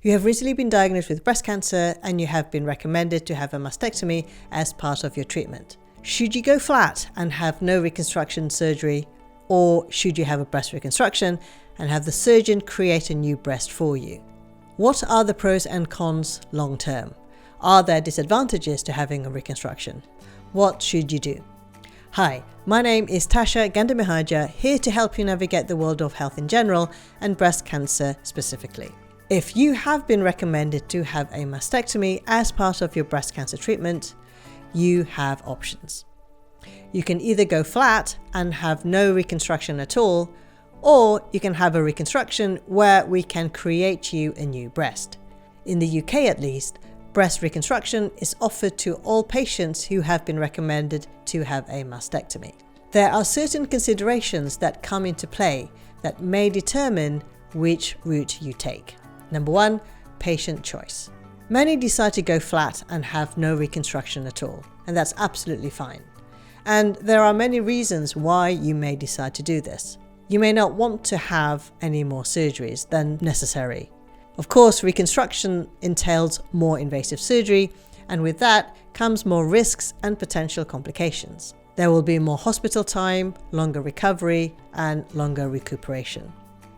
You have recently been diagnosed with breast cancer and you have been recommended to have a mastectomy as part of your treatment. Should you go flat and have no reconstruction surgery, or should you have a breast reconstruction and have the surgeon create a new breast for you? What are the pros and cons long term? Are there disadvantages to having a reconstruction? What should you do? Hi, my name is Tasha Gandamihaja, here to help you navigate the world of health in general and breast cancer specifically. If you have been recommended to have a mastectomy as part of your breast cancer treatment, you have options. You can either go flat and have no reconstruction at all, or you can have a reconstruction where we can create you a new breast. In the UK at least, breast reconstruction is offered to all patients who have been recommended to have a mastectomy. There are certain considerations that come into play that may determine which route you take. Number 1, patient choice. Many decide to go flat and have no reconstruction at all, and that's absolutely fine. And there are many reasons why you may decide to do this. You may not want to have any more surgeries than necessary. Of course, reconstruction entails more invasive surgery, and with that comes more risks and potential complications. There will be more hospital time, longer recovery, and longer recuperation.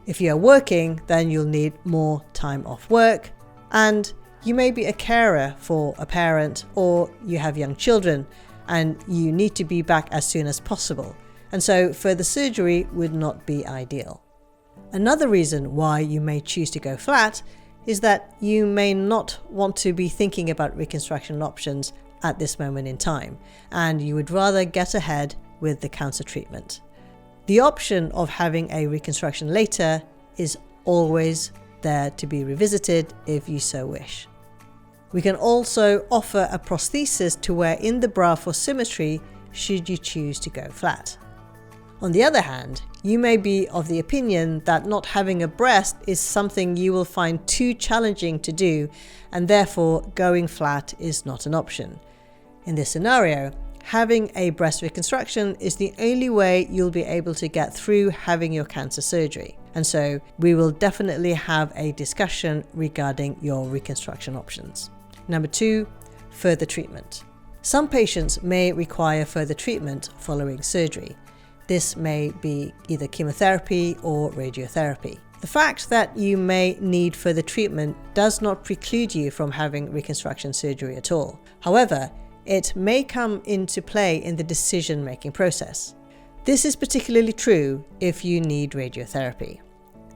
If you are working, then you'll need more time off work, and you may be a carer for a parent, or you have young children and you need to be back as soon as possible, and so further surgery would not be ideal. Another reason why you may choose to go flat is that you may not want to be thinking about reconstruction options at this moment in time, and you would rather get ahead with the cancer treatment. The option of having a reconstruction later is always there to be revisited if you so wish. We can also offer a prosthesis to wear in the bra for symmetry should you choose to go flat. On the other hand, you may be of the opinion that not having a breast is something you will find too challenging to do, and therefore going flat is not an option. In this scenario, having a breast reconstruction is the only way you'll be able to get through having your cancer surgery. And so we will definitely have a discussion regarding your reconstruction options. Number 2, further treatment. Some patients may require further treatment following surgery. This may be either chemotherapy or radiotherapy. The fact that you may need further treatment does not preclude you from having reconstruction surgery at all. However, it may come into play in the decision-making process. This is particularly true if you need radiotherapy.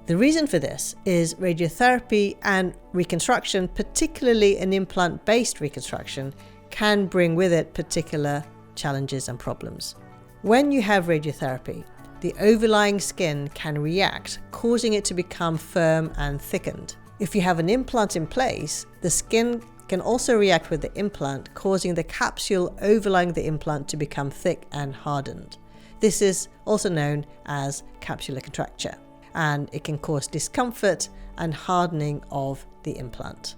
The reason for this is radiotherapy and reconstruction, particularly an implant-based reconstruction, can bring with it particular challenges and problems. When you have radiotherapy, the overlying skin can react, causing it to become firm and thickened. If you have an implant in place, the skin can also react with the implant, causing the capsule overlying the implant to become thick and hardened. This is also known as capsular contracture, and it can cause discomfort and hardening of the implant.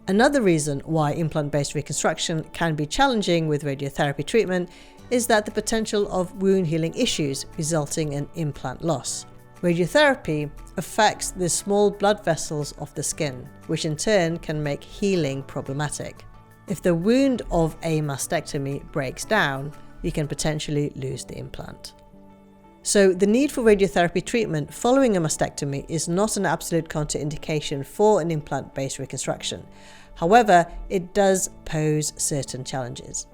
Another reason why implant-based reconstruction can be challenging with radiotherapy treatment is that the potential of wound healing issues resulting in implant loss. Radiotherapy affects the small blood vessels of the skin, which in turn can make healing problematic. If the wound of a mastectomy breaks down, you can potentially lose the implant. So the need for radiotherapy treatment following a mastectomy is not an absolute contraindication for an implant-based reconstruction. However, it does pose certain challenges.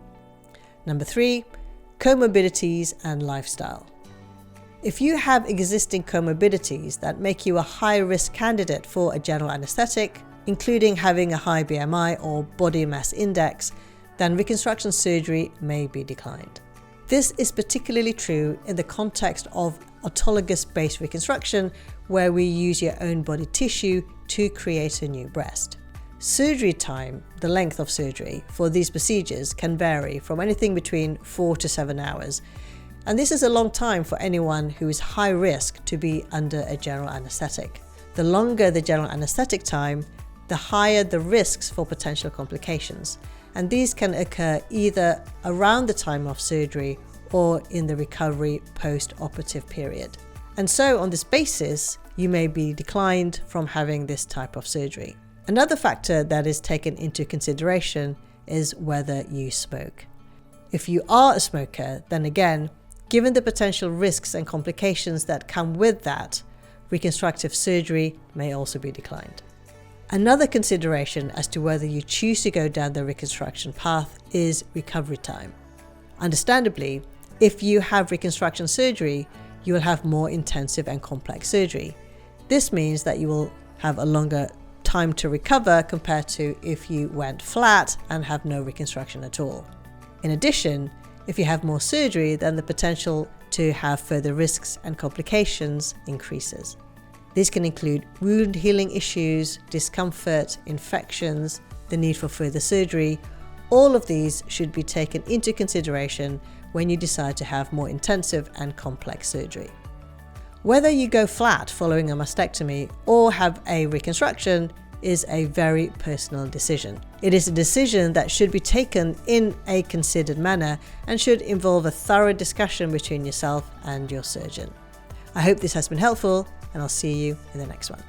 Number 3, comorbidities and lifestyle. If you have existing comorbidities that make you a high-risk candidate for a general anesthetic, including having a high BMI or body mass index, then reconstruction surgery may be declined. This is particularly true in the context of autologous-based reconstruction, where we use your own body tissue to create a new breast. Surgery time, the length of surgery for these procedures, can vary from anything between 4 to 7 hours. And this is a long time for anyone who is high risk to be under a general anesthetic. The longer the general anesthetic time, the higher the risks for potential complications. And these can occur either around the time of surgery or in the recovery post-operative period. And so on this basis, you may be declined from having this type of surgery. Another factor that is taken into consideration is whether you smoke. If you are a smoker, then again, given the potential risks and complications that come with that, reconstructive surgery may also be declined. Another consideration as to whether you choose to go down the reconstruction path is recovery time. Understandably, if you have reconstruction surgery, you will have more intensive and complex surgery. This means that you will have a longer time to recover compared to if you went flat and have no reconstruction at all. In addition, if you have more surgery, then the potential to have further risks and complications increases. These can include wound healing issues, discomfort, infections, the need for further surgery. All of these should be taken into consideration when you decide to have more intensive and complex surgery. Whether you go flat following a mastectomy or have a reconstruction is a very personal decision. It is a decision that should be taken in a considered manner and should involve a thorough discussion between yourself and your surgeon. I hope this has been helpful, and I'll see you in the next one.